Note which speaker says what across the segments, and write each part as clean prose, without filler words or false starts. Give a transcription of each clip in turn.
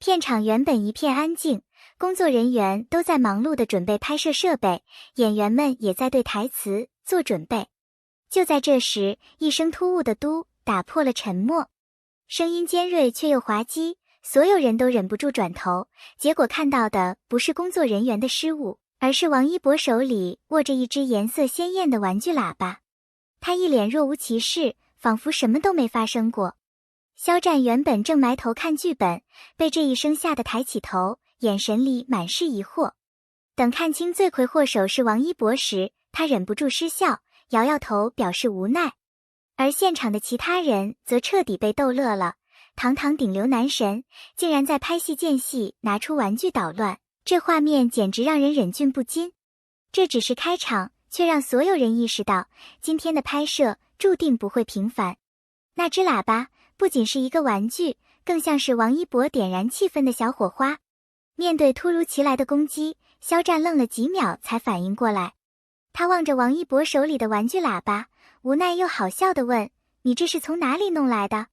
Speaker 1: 片场原本一片安静，工作人员都在忙碌地准备拍摄设备，演员们也在对台词做准备。就在这时，一声突兀的嘟打破了沉默，声音尖锐却又滑稽，所有人都忍不住转头，结果看到的不是工作人员的失误，而是王一博手里握着一只颜色鲜艳的玩具喇叭。他一脸若无其事，仿佛什么都没发生过。肖战原本正埋头看剧本，被这一声吓得抬起头，眼神里满是疑惑。等看清罪魁祸首是王一博时，他忍不住失笑，摇摇头表示无奈。而现场的其他人则彻底被逗乐了，堂堂顶流男神竟然在拍戏间隙拿出玩具捣乱，这画面简直让人忍俊不禁。这只是开场，却让所有人意识到今天的拍摄注定不会平凡。那只喇叭不仅是一个玩具，更像是王一博点燃气氛的小火花。面对突如其来的攻击，肖战愣了几秒才反应过来。他望着王一博手里的玩具喇叭，无奈又好笑地问：“你这是从哪里弄来的？”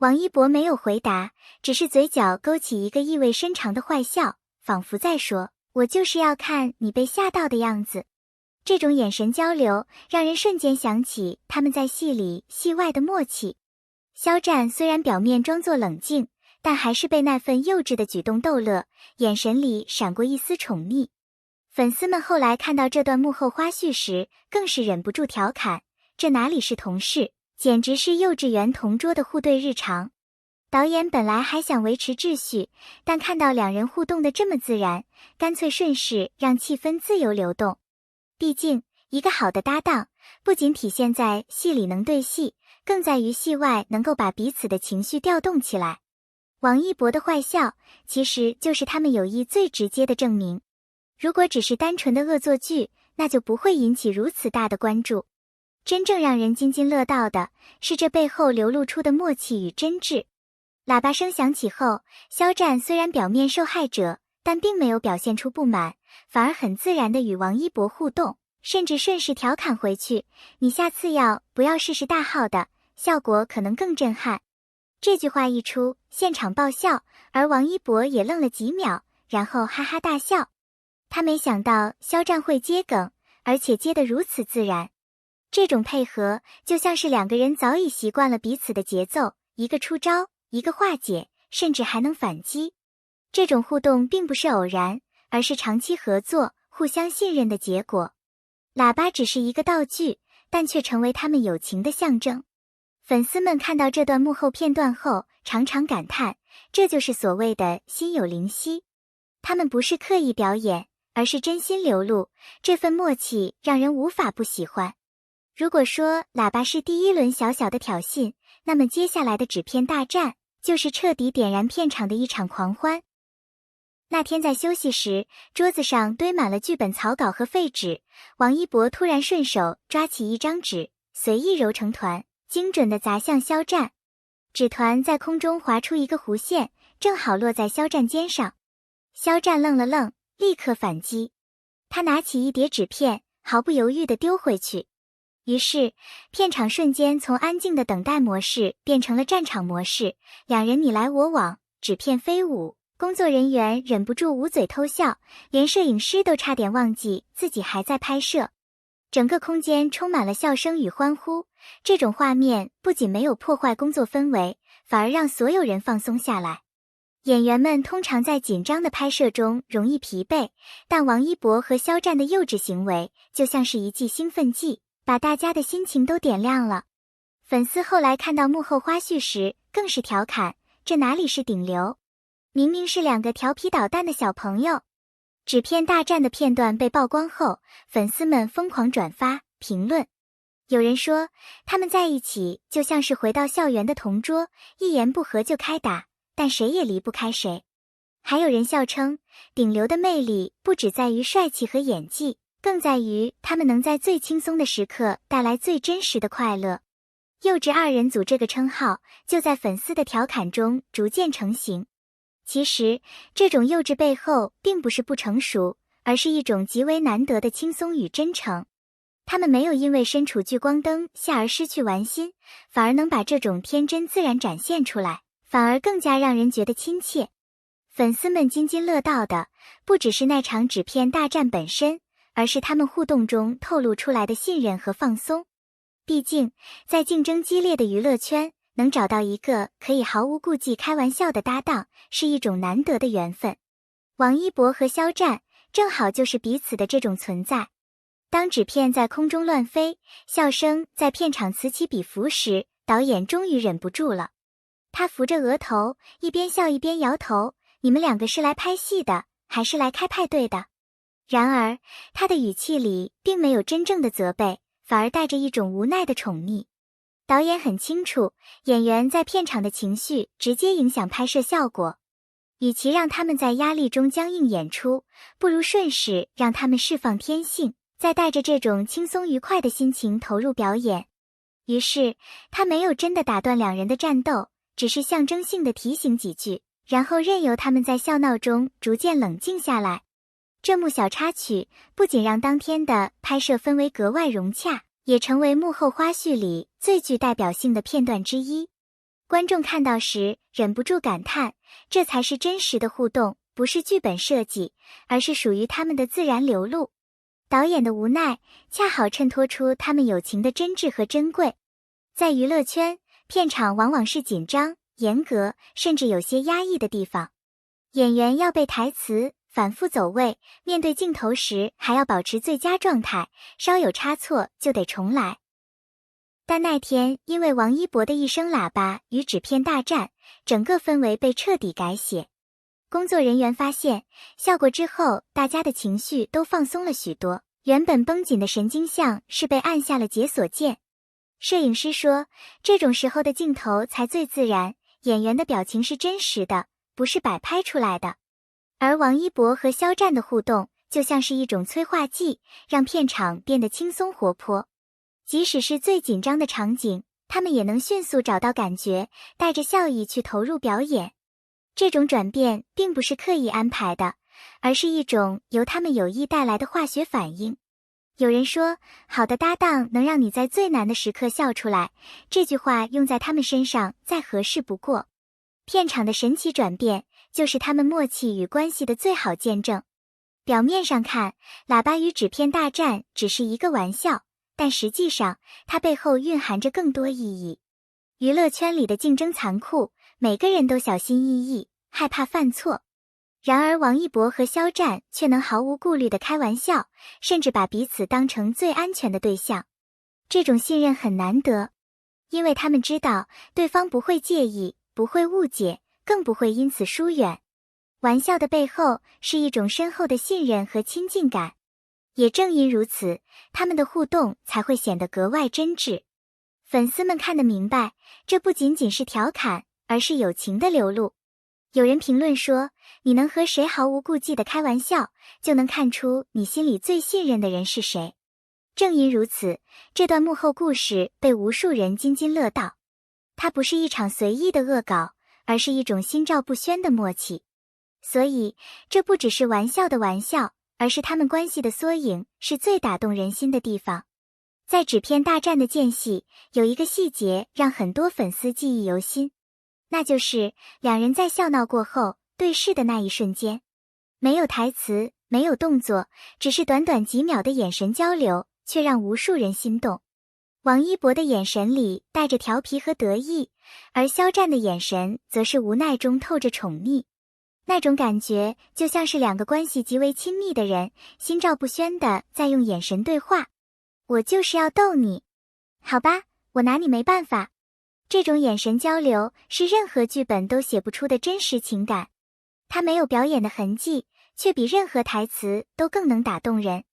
Speaker 1: 王一博没有回答，只是嘴角勾起一个意味深长的坏笑，仿佛在说：“我就是要看你被吓到的样子。”这种眼神交流让人瞬间想起他们在戏里戏外的默契。肖战虽然表面装作冷静，但还是被那份幼稚的举动逗乐，眼神里闪过一丝宠溺。粉丝们后来看到这段幕后花絮时，更是忍不住调侃：这哪里是同事，简直是幼稚园同桌的互怼日常。导演本来还想维持秩序，但看到两人互动的这么自然，干脆顺势让气氛自由流动。毕竟，一个好的搭档，不仅体现在戏里能对戏，更在于戏外能够把彼此的情绪调动起来。王一博的坏笑，其实就是他们友谊最直接的证明。如果只是单纯的恶作剧，那就不会引起如此大的关注。真正让人津津乐道的是这背后流露出的默契与真挚。喇叭声响起后，肖战虽然表面受害者，但并没有表现出不满，反而很自然地与王一博互动，甚至顺势调侃回去：“你下次不要试试大号的，效果可能更震撼。”这句话一出，现场爆笑，而王一博也愣了几秒，然后哈哈大笑。他没想到肖战会接梗，而且接得如此自然。这种配合就像是两个人早已习惯了彼此的节奏，一个出招，一个化解，甚至还能反击。这种互动并不是偶然，而是长期合作、互相信任的结果。喇叭只是一个道具，但却成为他们友情的象征。粉丝们看到这段幕后片段后，常常感叹，这就是所谓的心有灵犀。他们不是刻意表演，而是真心流露，这份默契让人无法不喜欢。如果说喇叭是第一轮小小的挑衅，那么接下来的纸片大战就是彻底点燃片场的一场狂欢。那天在休息时，桌子上堆满了剧本草稿和废纸，王一博突然顺手抓起一张纸，随意揉成团，精准地砸向肖战。纸团在空中划出一个弧线，正好落在肖战肩上。肖战愣了愣，立刻反击。他拿起一叠纸片，毫不犹豫地丢回去。于是，片场瞬间从安静的等待模式变成了战场模式，两人你来我往，纸片飞舞，工作人员忍不住捂嘴偷笑，连摄影师都差点忘记自己还在拍摄。整个空间充满了笑声与欢呼，这种画面不仅没有破坏工作氛围，反而让所有人放松下来。演员们通常在紧张的拍摄中容易疲惫，但王一博和肖战的幼稚行为就像是一剂兴奋剂，把大家的心情都点亮了。粉丝后来看到幕后花絮时，更是调侃：这哪里是顶流，明明是两个调皮捣蛋的小朋友。纸片大战的片段被曝光后，粉丝们疯狂转发、评论。有人说，他们在一起就像是回到校园的同桌，一言不合就开打，但谁也离不开谁。还有人笑称，顶流的魅力不只在于帅气和演技，更在于他们能在最轻松的时刻带来最真实的快乐。幼稚二人组这个称号就在粉丝的调侃中逐渐成型。其实，这种幼稚背后并不是不成熟，而是一种极为难得的轻松与真诚。他们没有因为身处聚光灯下而失去玩心，反而能把这种天真自然展现出来，反而更加让人觉得亲切。粉丝们津津乐道的，不只是那场纸片大战本身，而是他们互动中透露出来的信任和放松。毕竟，在竞争激烈的娱乐圈，能找到一个可以毫无顾忌开玩笑的搭档，是一种难得的缘分。王一博和肖战正好就是彼此的这种存在。当纸片在空中乱飞，笑声在片场此起彼伏时，导演终于忍不住了。他扶着额头，一边笑一边摇头，你们两个是来拍戏的，还是来开派对的？然而，他的语气里并没有真正的责备，反而带着一种无奈的宠溺。导演很清楚，演员在片场的情绪直接影响拍摄效果。与其让他们在压力中僵硬演出，不如顺势让他们释放天性，再带着这种轻松愉快的心情投入表演。于是，他没有真的打断两人的战斗，只是象征性的提醒几句，然后任由他们在笑闹中逐渐冷静下来。这幕小插曲不仅让当天的拍摄氛围格外融洽，也成为幕后花絮里最具代表性的片段之一。观众看到时忍不住感叹，这才是真实的互动，不是剧本设计，而是属于他们的自然流露。导演的无奈恰好衬托出他们友情的真挚和珍贵。在娱乐圈，片场往往是紧张、严格，甚至有些压抑的地方。演员要背台词，反复走位，面对镜头时还要保持最佳状态，稍有差错就得重来。但那天因为王一博的一声喇叭与纸片大战，整个氛围被彻底改写。工作人员发现，效果之后大家的情绪都放松了许多，原本绷紧的神经像是被按下了解锁键。摄影师说，这种时候的镜头才最自然，演员的表情是真实的，不是摆拍出来的。而王一博和肖战的互动就像是一种催化剂，让片场变得轻松活泼。即使是最紧张的场景，他们也能迅速找到感觉，带着笑意去投入表演。这种转变并不是刻意安排的，而是一种由他们有意带来的化学反应。有人说，好的搭档能让你在最难的时刻笑出来，这句话用在他们身上再合适不过。片场的神奇转变，就是他们默契与关系的最好见证。表面上看，喇叭与纸片大战只是一个玩笑，但实际上，它背后蕴含着更多意义。娱乐圈里的竞争残酷，每个人都小心翼翼，害怕犯错。然而王一博和肖战却能毫无顾虑地开玩笑，甚至把彼此当成最安全的对象。这种信任很难得，因为他们知道对方不会介意，不会误解，更不会因此疏远。玩笑的背后是一种深厚的信任和亲近感。也正因如此，他们的互动才会显得格外真挚。粉丝们看得明白，这不仅仅是调侃，而是友情的流露。有人评论说，你能和谁毫无顾忌地开玩笑，就能看出你心里最信任的人是谁。正因如此，这段幕后故事被无数人津津乐道。它不是一场随意的恶搞，而是一种心照不宣的默契。所以，这不只是玩笑的玩笑，而是他们关系的缩影，是最打动人心的地方。在纸片大战的间隙，有一个细节让很多粉丝记忆犹新，那就是两人在笑闹过后对视的那一瞬间。没有台词，没有动作，只是短短几秒的眼神交流，却让无数人心动。王一博的眼神里带着调皮和得意，而肖战的眼神则是无奈中透着宠溺。那种感觉就像是两个关系极为亲密的人，心照不宣地在用眼神对话。我就是要逗你，好吧，我拿你没办法。这种眼神交流是任何剧本都写不出的真实情感，它没有表演的痕迹，却比任何台词都更能打动人。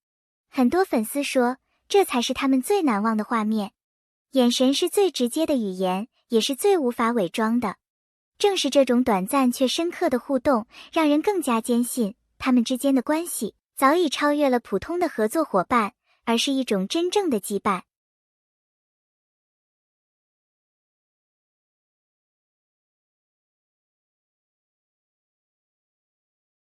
Speaker 1: 很多粉丝说，这才是他们最难忘的画面。眼神是最直接的语言，也是最无法伪装的。正是这种短暂却深刻的互动，让人更加坚信，他们之间的关系早已超越了普通的合作伙伴，而是一种真正的羁绊。